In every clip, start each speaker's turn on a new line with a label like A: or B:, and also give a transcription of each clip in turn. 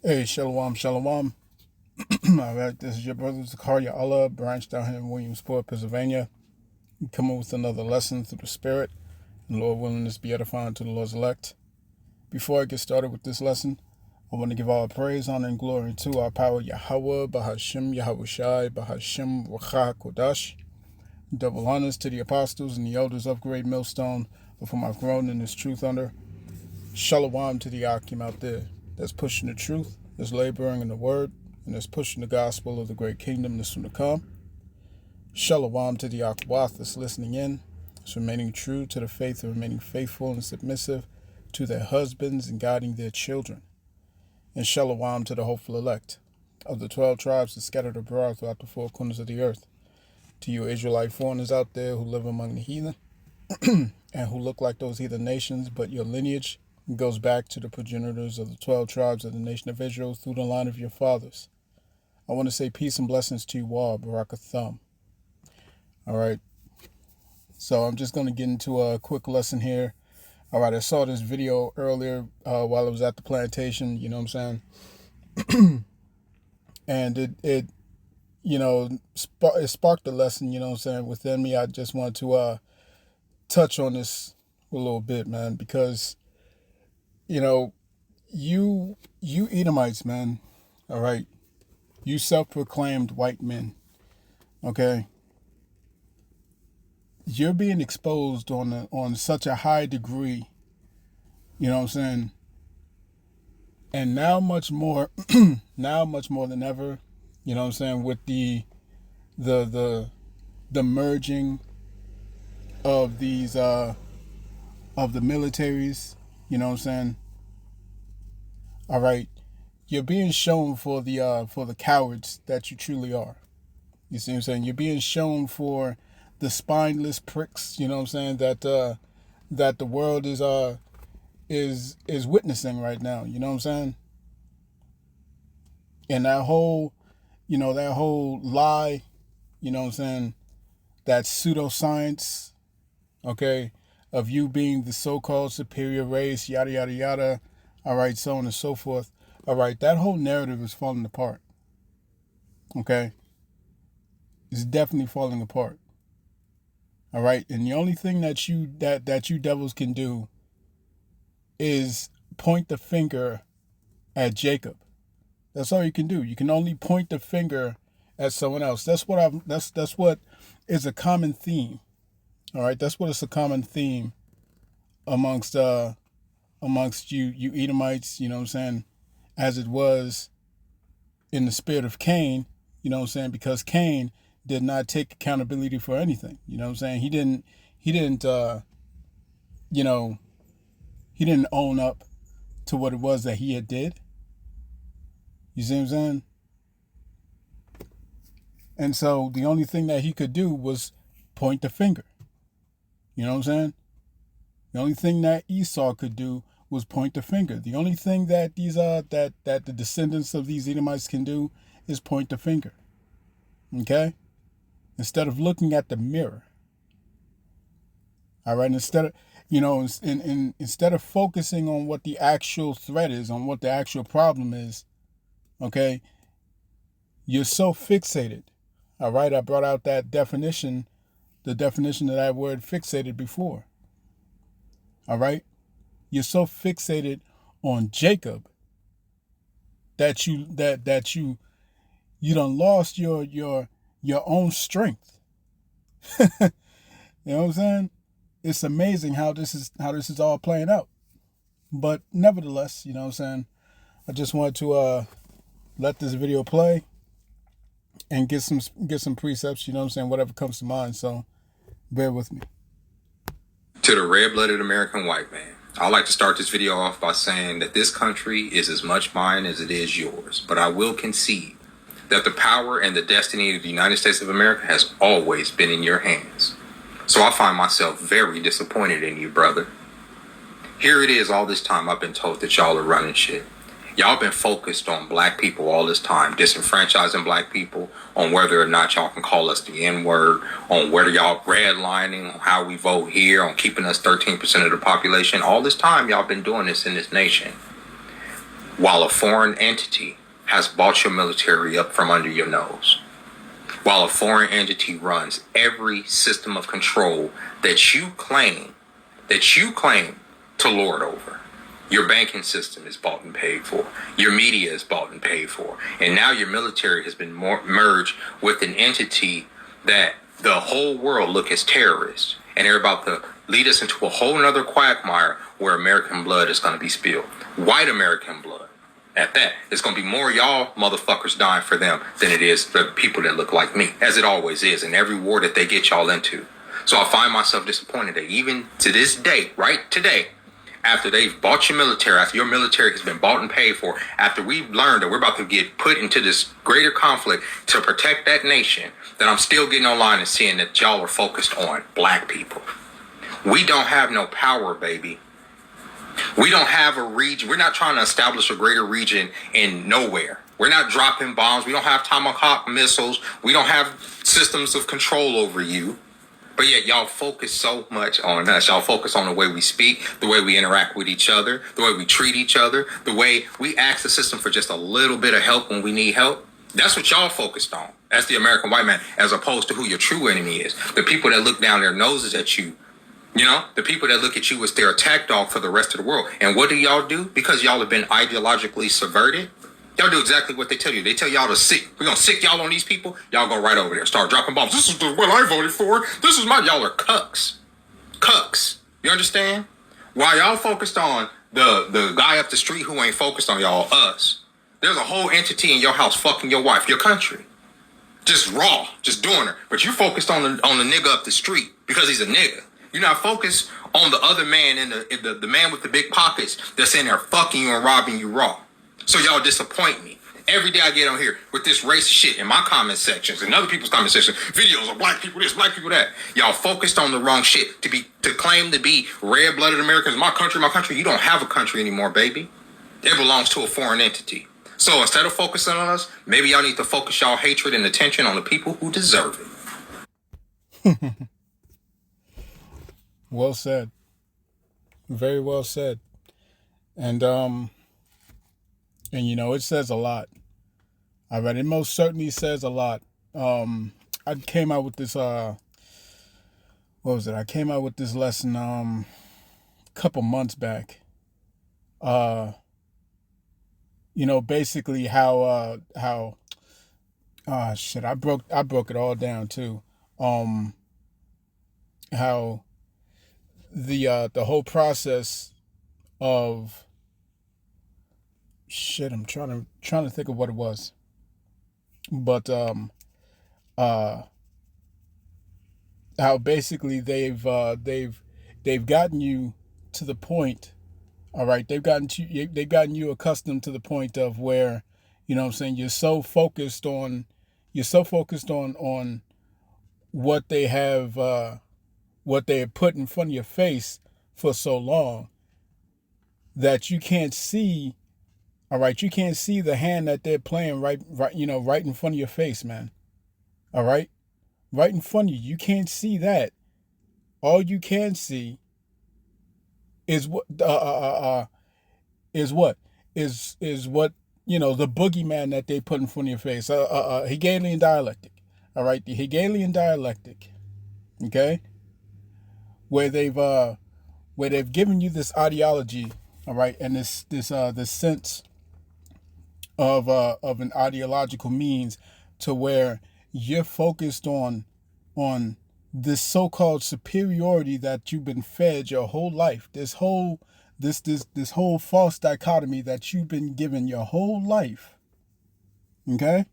A: Hey, shalom, shalom. All right, this is your brother Zakaria Allah, branch down here in Williamsport, Pennsylvania. We coming with another lesson through the Spirit, and Lord willing, this be edifying to the Lord's elect. Before I get started with this lesson, I want to give all praise, honor, and glory to our power Yahweh, Bahashim, Yahushai, Bahashim, Wachah, Kodash. Double honors to the apostles and the elders of Great Millstone, of whom I've grown in this truth under. Shalom to the Akim out there that's pushing the truth, that's laboring in the word, and that's pushing the gospel of the great kingdom that's soon to come. Shalom to the Akwath that's listening in, that's remaining true to the faith and remaining faithful and submissive to their husbands and guiding their children. And shalom to the hopeful elect of the 12 tribes that scattered abroad throughout the four corners of the earth. To you Israelite foreigners out there who live among the heathen and who look like those heathen nations, but your lineage goes back to the progenitors of the 12 tribes of the nation of Israel through the line of your fathers. I want to say peace and blessings to you all, Barakathum. All right, so I'm just going to get into a quick lesson here. All right, I saw this video earlier while I was at the plantation, you know what I'm saying? And it sparked a lesson, you know what I'm saying, within me. I just want to touch on this a little bit, man, because you Edomites, man, all right, you self-proclaimed white men, okay, you're being exposed on such a high degree, you know what I'm saying, and now much more than ever, you know what I'm saying, with the merging of these of the militaries, you know what I'm saying. All right, you're being shown for the cowards that you truly are. You see what I'm saying? You're being shown for the spineless pricks, you know what I'm saying, that the world is witnessing right now, you know what I'm saying? And that whole lie, you know what I'm saying, that pseudoscience, okay, of you being the so-called superior race, yada yada yada, all right, so on and so forth. All right, that whole narrative is falling apart. Okay? It's definitely falling apart. All right, and the only thing that you devils can do is point the finger at Jacob. That's all you can do. You can only point the finger at someone else. That's what is a common theme. All right, that's what is a common theme amongst you Edomites, you know what I'm saying, as it was in the spirit of Cain, you know what I'm saying, because Cain did not take accountability for anything, you know what I'm saying. He didn't own up to what it was that he had did. You see what I'm saying? And so the only thing that he could do was point the finger. You know what I'm saying? The only thing that Esau could do was point the finger. The only thing that that the descendants of these Edomites can do is point the finger. Okay? Instead of looking at the mirror. All right, instead of focusing on what the actual threat is, on what the actual problem is, okay, you're so fixated. All right, I brought out that definition, the definition of that word fixated before. All right, you're so fixated on Jacob that you done lost your own strength. You know what I'm saying? It's amazing how this is all playing out. But nevertheless, you know what I'm saying, I just wanted to let this video play and get some precepts, you know what I'm saying, whatever comes to mind. So bear with me.
B: To the red-blooded American white man, I'd like to start this video off by saying that this country is as much mine as it is yours, but I will concede that the power and the destiny of the United States of America has always been in your hands. So I find myself very disappointed in you, brother. Here it is, all this time I've been told that y'all are running shit. Y'all been focused on black people all this time, disenfranchising black people, on whether or not y'all can call us the N-word, on whether y'all redlining, on how we vote here, on keeping us 13% of the population. All this time y'all been doing this in this nation. while a foreign entity has bought your military up from under your nose, while a foreign entity runs every system of control that you claim to lord over. Your banking system is bought and paid for. Your media is bought and paid for. And now your military has been merged with an entity that the whole world look as terrorists. And they're about to lead us into a whole nother quagmire where American blood is going to be spilled. White American blood. At that, it's going to be more y'all motherfuckers dying for them than it is the people that look like me, as it always is in every war that they get y'all into. So I find myself disappointed that even to this day, right today, after they've bought your military, after your military has been bought and paid for, after we've learned that we're about to get put into this greater conflict to protect that nation, that I'm still getting online and seeing that y'all are focused on black people. We don't have no power, baby. We don't have a region. We're not trying to establish a greater region in nowhere. We're not dropping bombs. We don't have Tomahawk missiles. We don't have systems of control over you. But yet y'all focus so much on us. Y'all focus on the way we speak, the way we interact with each other, the way we treat each other, the way we ask the system for just a little bit of help when we need help. That's what y'all focused on. That's the American white man, as opposed to who your true enemy is. The people that look down their noses at you. You know, the people that look at you as their attack dog for the rest of the world. And what do y'all do? Because y'all have been ideologically subverted. Y'all do exactly what they tell you. They tell y'all to sick. We're going to sick y'all on these people. Y'all go right over there. Start dropping bombs. This is what I voted for. This is y'all are cucks. Cucks. You understand? While y'all focused on the guy up the street who ain't focused on y'all, us. There's a whole entity in your house fucking your wife, your country. Just raw. Just doing her. But you focused on the nigga up the street because he's a nigga. You're not focused on the other man and the man with the big pockets that's in there fucking you and robbing you raw. So y'all disappoint me. Every day I get on here with this racist shit in my comment sections and other people's comment sections, videos of black people this, black people that. Y'all focused on the wrong shit to claim to be red-blooded Americans. My country. You don't have a country anymore, baby. It belongs to a foreign entity. So instead of focusing on us, maybe y'all need to focus y'all hatred and attention on the people who deserve it.
A: Well said. Very well said. And you know, it says a lot. I read it most certainly says a lot. I came out with this what was it? I came out with this lesson a couple months back. You know, basically how shit, I broke it all down too. How the whole process of shit, I'm trying to think of what it was. But how basically they've gotten you to the point, all right, they've gotten you accustomed to the point of where, you know what I'm saying, you're so focused on what they have put in front of your face for so long that you can't see. All right, you can't see the hand that they're playing right in front of your face, man. All right, right in front of you. You can't see that. All you can see is what you know, the boogeyman that they put in front of your face. Hegelian dialectic. All right, the Hegelian dialectic. Okay, where they've given you this ideology. All right, and this sense of an ideological means to where you're focused on this so-called superiority that you've been fed your whole life. This whole false dichotomy that you've been given your whole life. Okay?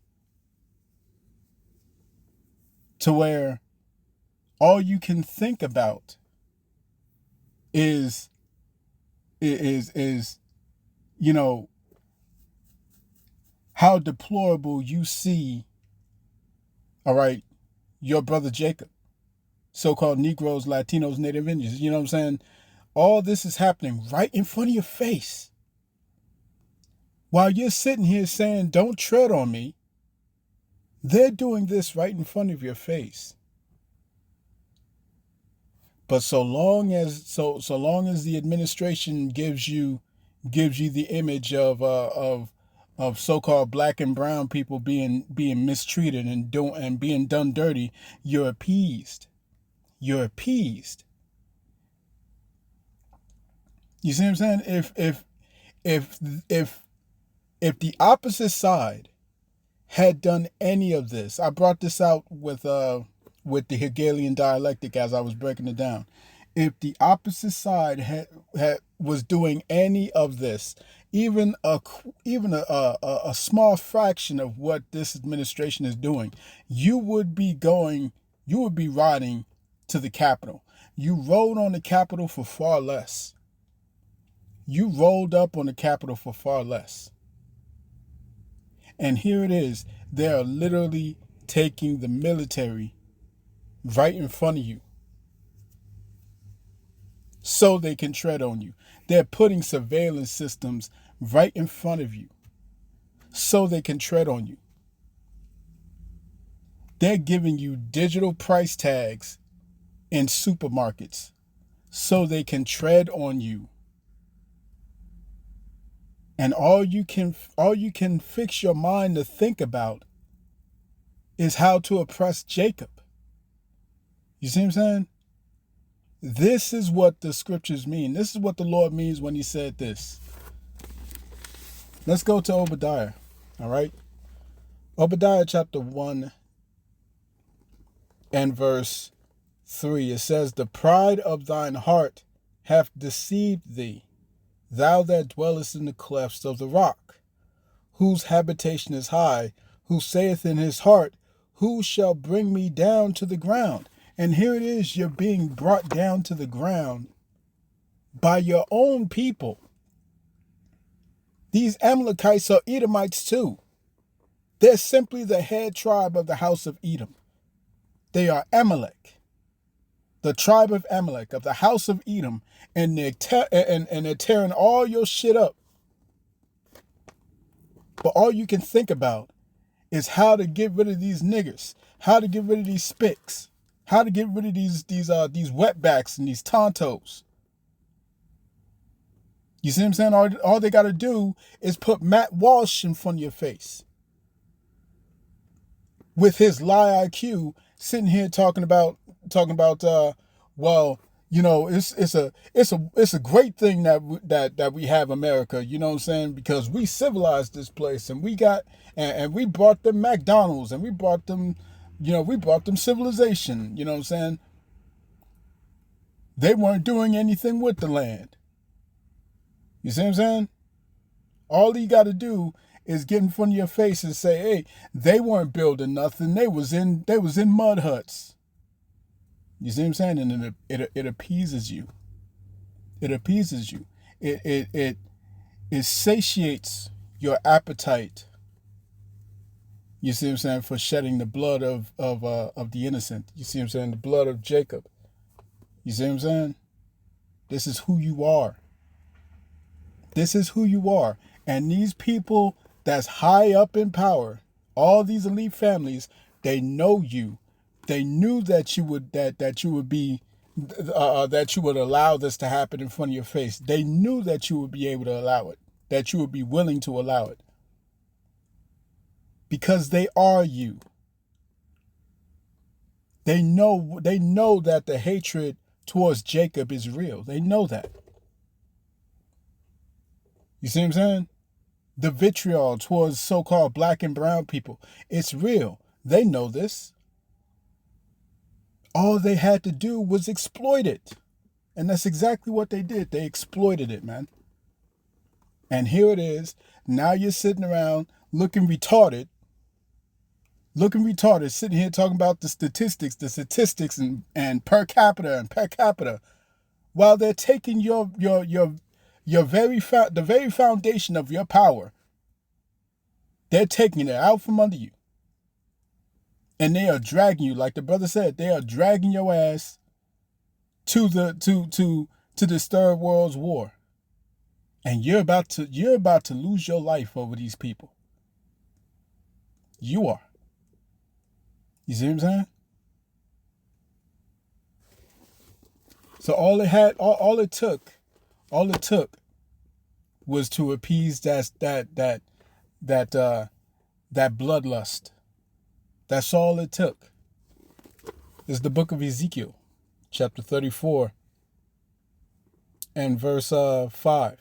A: To where all you can think about is you know, how deplorable you see, all right, your brother Jacob, so-called Negroes, Latinos, Native Indians, you know what I'm saying? All this is happening right in front of your face. While you're sitting here saying, don't tread on me, they're doing this right in front of your face. But so long as the administration gives you gives you the image of so-called black and brown people being mistreated and being done dirty, you're appeased. You're appeased. You see what I'm saying? If if if the opposite side had done any of this, I brought this out with the Hegelian dialectic as I was breaking it down. If the opposite side had was doing any of this, even a small fraction of what this administration is doing, you would be riding to the Capitol. You rode on the Capitol for far less. You rolled up on the Capitol for far less. And here it is. They are literally taking the military right in front of you so they can tread on you. They're putting surveillance systems right in front of you so they can tread on you. They're giving you digital price tags in supermarkets so they can tread on you. And all you can fix your mind to think about is how to oppress Jacob. You see what I'm saying? This is what the scriptures mean. This is what the Lord means when he said this. Let's go to Obadiah. All right? Obadiah chapter 1 and verse 3. It says, "The pride of thine heart hath deceived thee, thou that dwellest in the clefts of the rock, whose habitation is high, who saith in his heart, who shall bring me down to the ground?" And here it is, you're being brought down to the ground by your own people. These Amalekites are Edomites too. They're simply the head tribe of the house of Edom. They are Amalek, the tribe of Amalek, of the house of Edom, and they're tearing all your shit up. But all you can think about is how to get rid of these niggers, how to get rid of these spics, how to get rid of these wetbacks and these tontos. You see what I'm saying? All they got to do is put Matt Walsh in front of your face with his lie IQ, sitting here talking about well, you know, it's a great thing that we have America, you know what I'm saying? Because we civilized this place and we brought them McDonald's and we brought them civilization, you know what I'm saying? They weren't doing anything with the land. You see what I'm saying? All you got to do is get in front of your face and say, "Hey, they weren't building nothing. They was in mud huts." You see what I'm saying? And it appeases you. It appeases you. It satiates your appetite. You see what I'm saying? For shedding the blood of the innocent. You see what I'm saying? The blood of Jacob. You see what I'm saying? This is who you are. This is who you are. And these people that's high up in power, all these elite families, they know you. They knew that you would that you would allow this to happen in front of your face. They knew that you would be able to allow it, that you would be willing to allow it. Because they are you. They know that the hatred towards Jacob is real. They know that. You see what I'm saying? The vitriol towards so-called black and brown people, it's real. They know this. All they had to do was exploit it. And that's exactly what they did. They exploited it, man. And here it is. Now you're sitting around looking retarded, sitting here talking about the statistics and per capita, while they're taking the very foundation of your power. They're taking it out from under you. And they are dragging you, like the brother said, they are dragging your ass to this third world's war. And you're about to lose your life over these people. You are. You see what I'm saying? So all it took was to appease that bloodlust. That's all it took. Is the book of Ezekiel, chapter 34 and verse 5.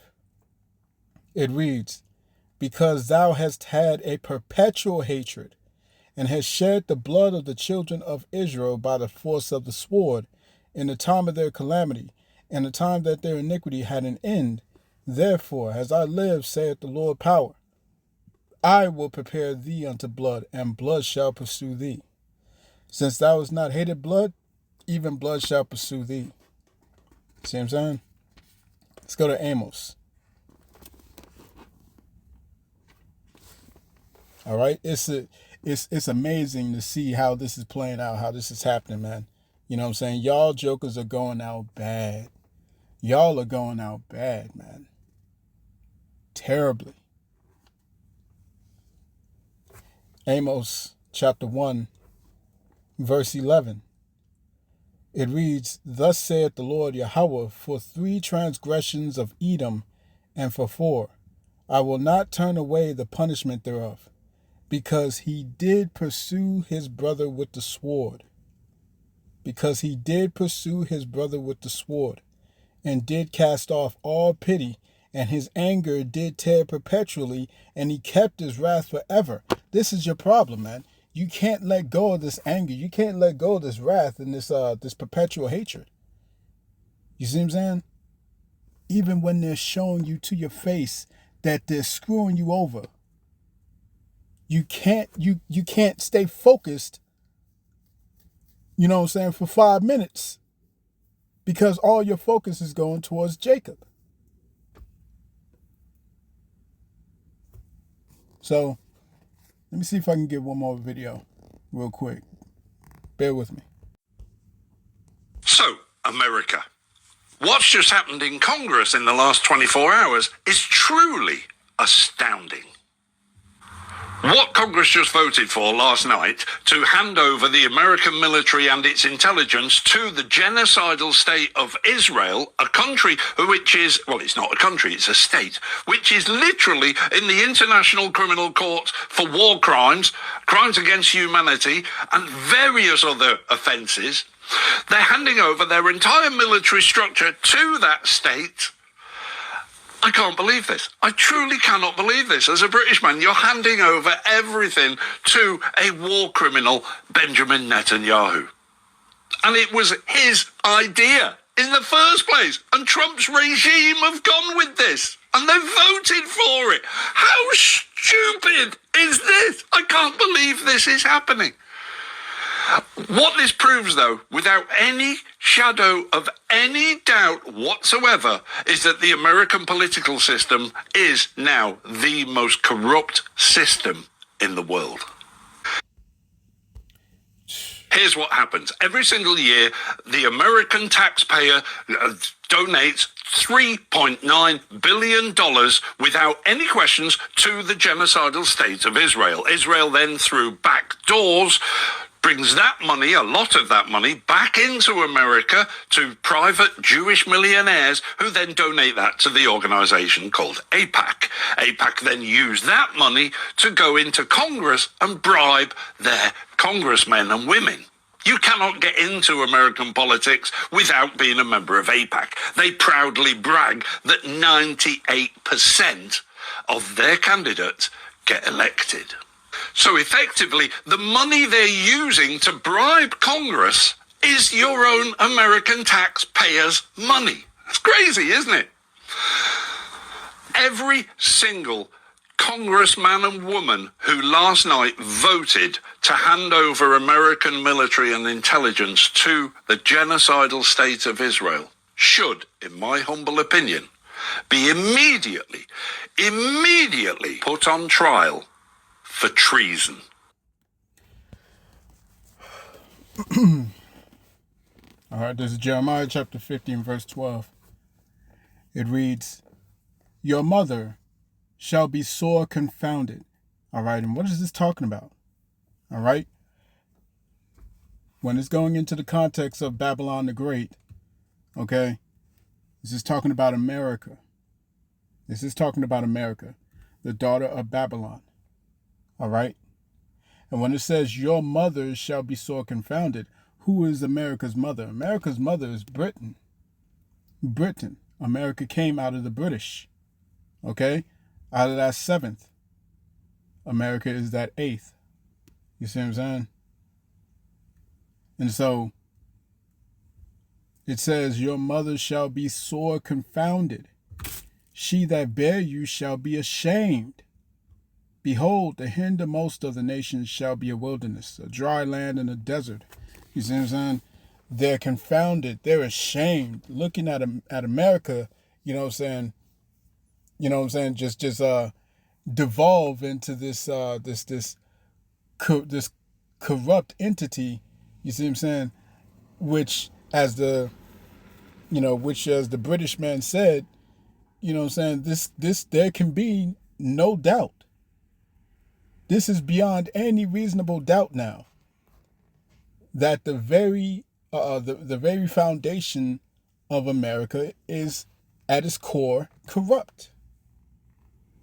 A: It reads, "Because thou hast had a perpetual hatred, and hast shed the blood of the children of Israel by the force of the sword, in the time of their calamity, and the time that their iniquity had an end. Therefore, as I live, saith the Lord power, I will prepare thee unto blood, and blood shall pursue thee. Since thou hast not hated blood, even blood shall pursue thee." See what I'm saying? Let's go to Amos. All right, it's amazing to see how this is playing out, how this is happening, man. You know what I'm saying? Y'all jokers are going out bad. Y'all are going out bad, man. Terribly. Amos chapter 1, verse 11. It reads, "Thus saith the Lord Yahweh, for 3 transgressions of Edom, and for 4, I will not turn away the punishment thereof, because he did pursue his brother with the sword. Because he did pursue his brother with the sword, and did cast off all pity, and his anger did tear perpetually, and he kept his wrath forever." This is your problem, man. You can't let go of this anger. You can't let go of this wrath and this perpetual hatred. You see what I'm saying? Even when they're showing you to your face that they're screwing you over, you can't stay focused, you know what I'm saying, for 5 minutes, because all your focus is going towards Jacob. So let me see if I can get one more video real quick. Bear with me.
C: So, America, what's just happened in Congress in the last 24 hours is truly astounding. What Congress just voted for last night to hand over the American military and its intelligence to the genocidal state of Israel, a country which is, well, it's not a country, it's a state, which is literally in the International Criminal Court for war crimes, crimes against humanity, and various other offences. They're handing over their entire military structure to that state. I can't believe this. I truly cannot believe this. As a British man, you're handing over everything to a war criminal, Benjamin Netanyahu. And it was his idea in the first place. And Trump's regime have gone with this. And they voted for it. How stupid is this? I can't believe this is happening. What this proves, though, without any shadow of any doubt whatsoever, is that the American political system is now the most corrupt system in the world. Here's what happens. Every single year, the American taxpayer donates $3.9 billion without any questions to the genocidal state of Israel. Israel then, through back doors, brings that money, a lot of that money, back into America to private Jewish millionaires who then donate that to the organization called AIPAC. AIPAC then use that money to go into Congress and bribe their congressmen and women. You cannot get into American politics without being a member of AIPAC. They proudly brag that 98% of their candidates get elected. So effectively, the money they're using to bribe Congress is your own American taxpayers' money. That's crazy, isn't it? Every single congressman and woman who last night voted to hand over American military and intelligence to the genocidal state of Israel should, in my humble opinion, be immediately put on trial for treason.
A: All right, this is Jeremiah chapter 15, verse 12. It reads, "Your mother shall be sore confounded." All right, and what is this talking about? All right, when it's going into the context of Babylon the Great, okay, this is talking about America. This is talking about America, the daughter of Babylon. All right? And when it says your mother shall be sore confounded, who is America's mother? America's mother is Britain. Britain. America came out of the British. Okay? Out of that seventh. America is that eighth. You see what I'm saying? And so it says, your mother shall be sore confounded. She that bare you shall be ashamed. Behold, the hindermost of the nations shall be a wilderness, a dry land and a desert. You see what I'm saying? They're confounded. They're ashamed. Looking at America, you know what I'm saying? You know what I'm saying? Just devolve into this corrupt entity. You see what I'm saying? Which as the British man said, you know what I'm saying? This there can be no doubt. This is beyond any reasonable doubt now that the very foundation of America is at its core corrupt.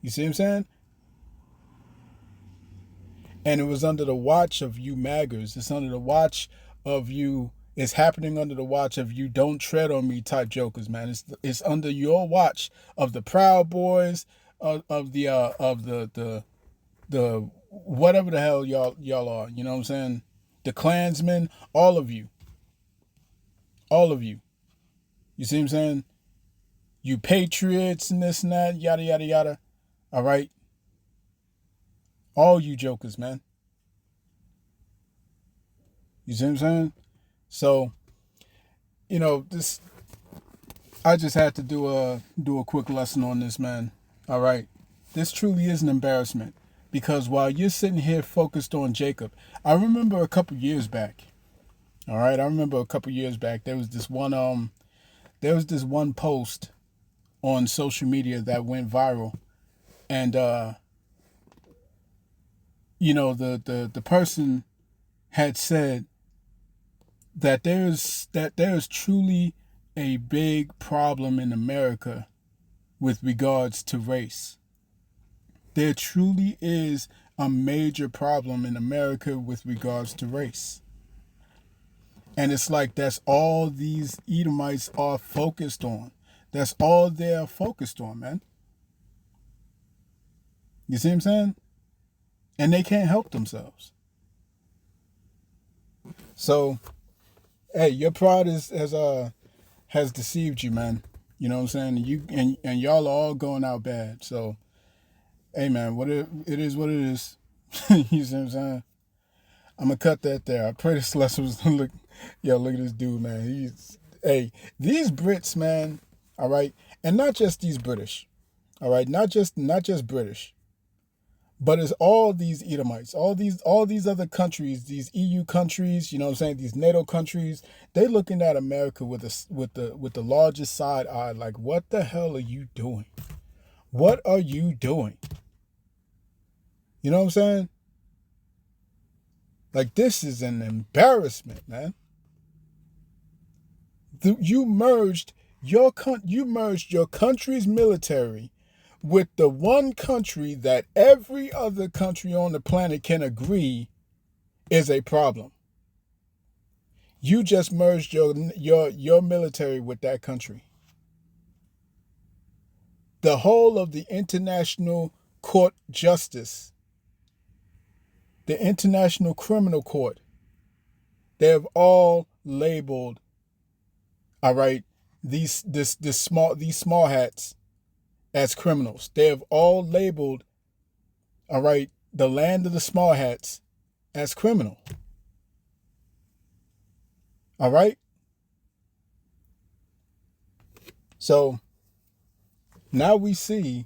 A: You see what I'm saying? And it was under the watch of you maggers. It's under the watch of you. It's happening under the watch of you don't tread on me type jokers, man. It's under your watch of the Proud Boys, of the whatever the hell y'all are. You know what I'm saying? The Klansmen, all of you. All of you. You see what I'm saying? You patriots and this and that, yada, yada, yada. All right? All you jokers, man. You see what I'm saying? So, you know, I just had to do a quick lesson on this, man. All right? This truly is an embarrassment. Because while you're sitting here focused on Jacob, I remember a couple years back. All right, there was this one post on social media that went viral, and you know, the person had said that there's truly a big problem in America with regards to race. There truly is a major problem in America with regards to race. And it's like that's all these Edomites are focused on. That's all they're focused on, man. You see what I'm saying? And they can't help themselves. So, hey, your pride has deceived you, man. You know what I'm saying? And y'all are all going out bad. So, hey, man, it is what it is. You see what I'm saying? I'm gonna cut that there. I pray this lesson was look at this dude, man. These Brits, man, all right, and not just these British, all right, not just British, but it's all these Edomites, all these other countries, these EU countries, you know what I'm saying, these NATO countries, they looking at America with the largest side eye, like, what the hell are you doing? What are you doing? You know what I'm saying? Like, this is an embarrassment, man. You merged your country's military with the one country that every other country on the planet can agree is a problem. You just merged your military with that country. The whole of the International Court Justice, the International Criminal Court, they have all labeled, all right, these small hats as criminals. They have all labeled, all right, the land of the small hats as criminal. All right? So now we see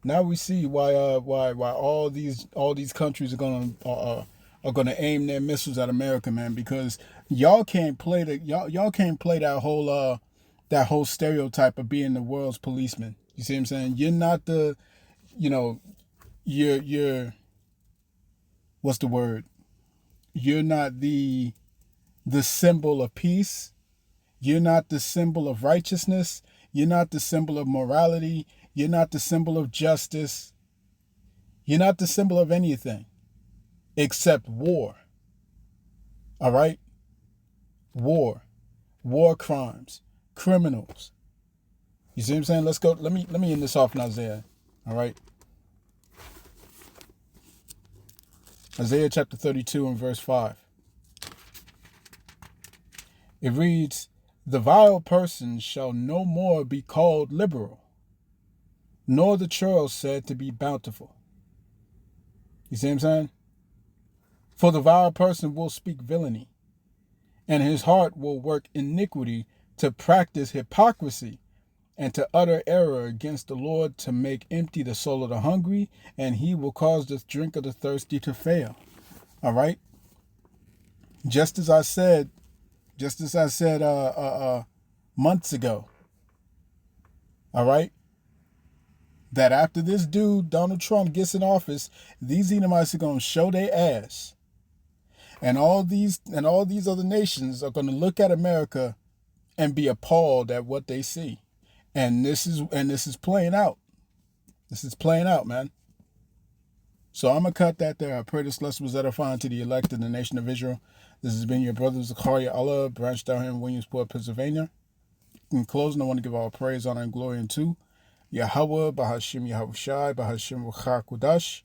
A: why all these countries are gonna aim their missiles at America, man, because y'all can't play that whole stereotype of being the world's policeman. You see what I'm saying? You're not the, you know, you're what's the word? You're not the symbol of peace. You're not the symbol of righteousness. You're not the symbol of morality. You're not the symbol of justice. You're not the symbol of anything except war. All right? War crimes, criminals. You see what I'm saying? Let's go. Let me end this off in Isaiah. All right? Isaiah chapter 32 and verse 5. It reads, "The vile person shall no more be called liberal, nor the churl said to be bountiful." You see what I'm saying? For the vile person will speak villainy, and his heart will work iniquity, to practice hypocrisy, and to utter error against the Lord, to make empty the soul of the hungry, and he will cause the drink of the thirsty to fail. All right? Just as I said months ago, all right, that after this dude, Donald Trump, gets in office, these Edomites are going to show their ass. And all these other nations are going to look at America and be appalled at what they see. And this is playing out. This is playing out, man. So I'm going to cut that there. I pray this lesson was edifying to the elect in the nation of Israel. This has been your brother Zakaria Allah, branched down here in Williamsport, Pennsylvania. In closing, I want to give all praise, honor, and glory unto Yahweh, Bahashim Yahushai, Bahashim Ruchak Kudash.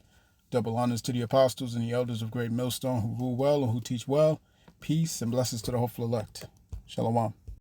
A: Double honors to the apostles and the elders of Great Millstone who rule well and who teach well. Peace and blessings to the hopeful elect. Shalom.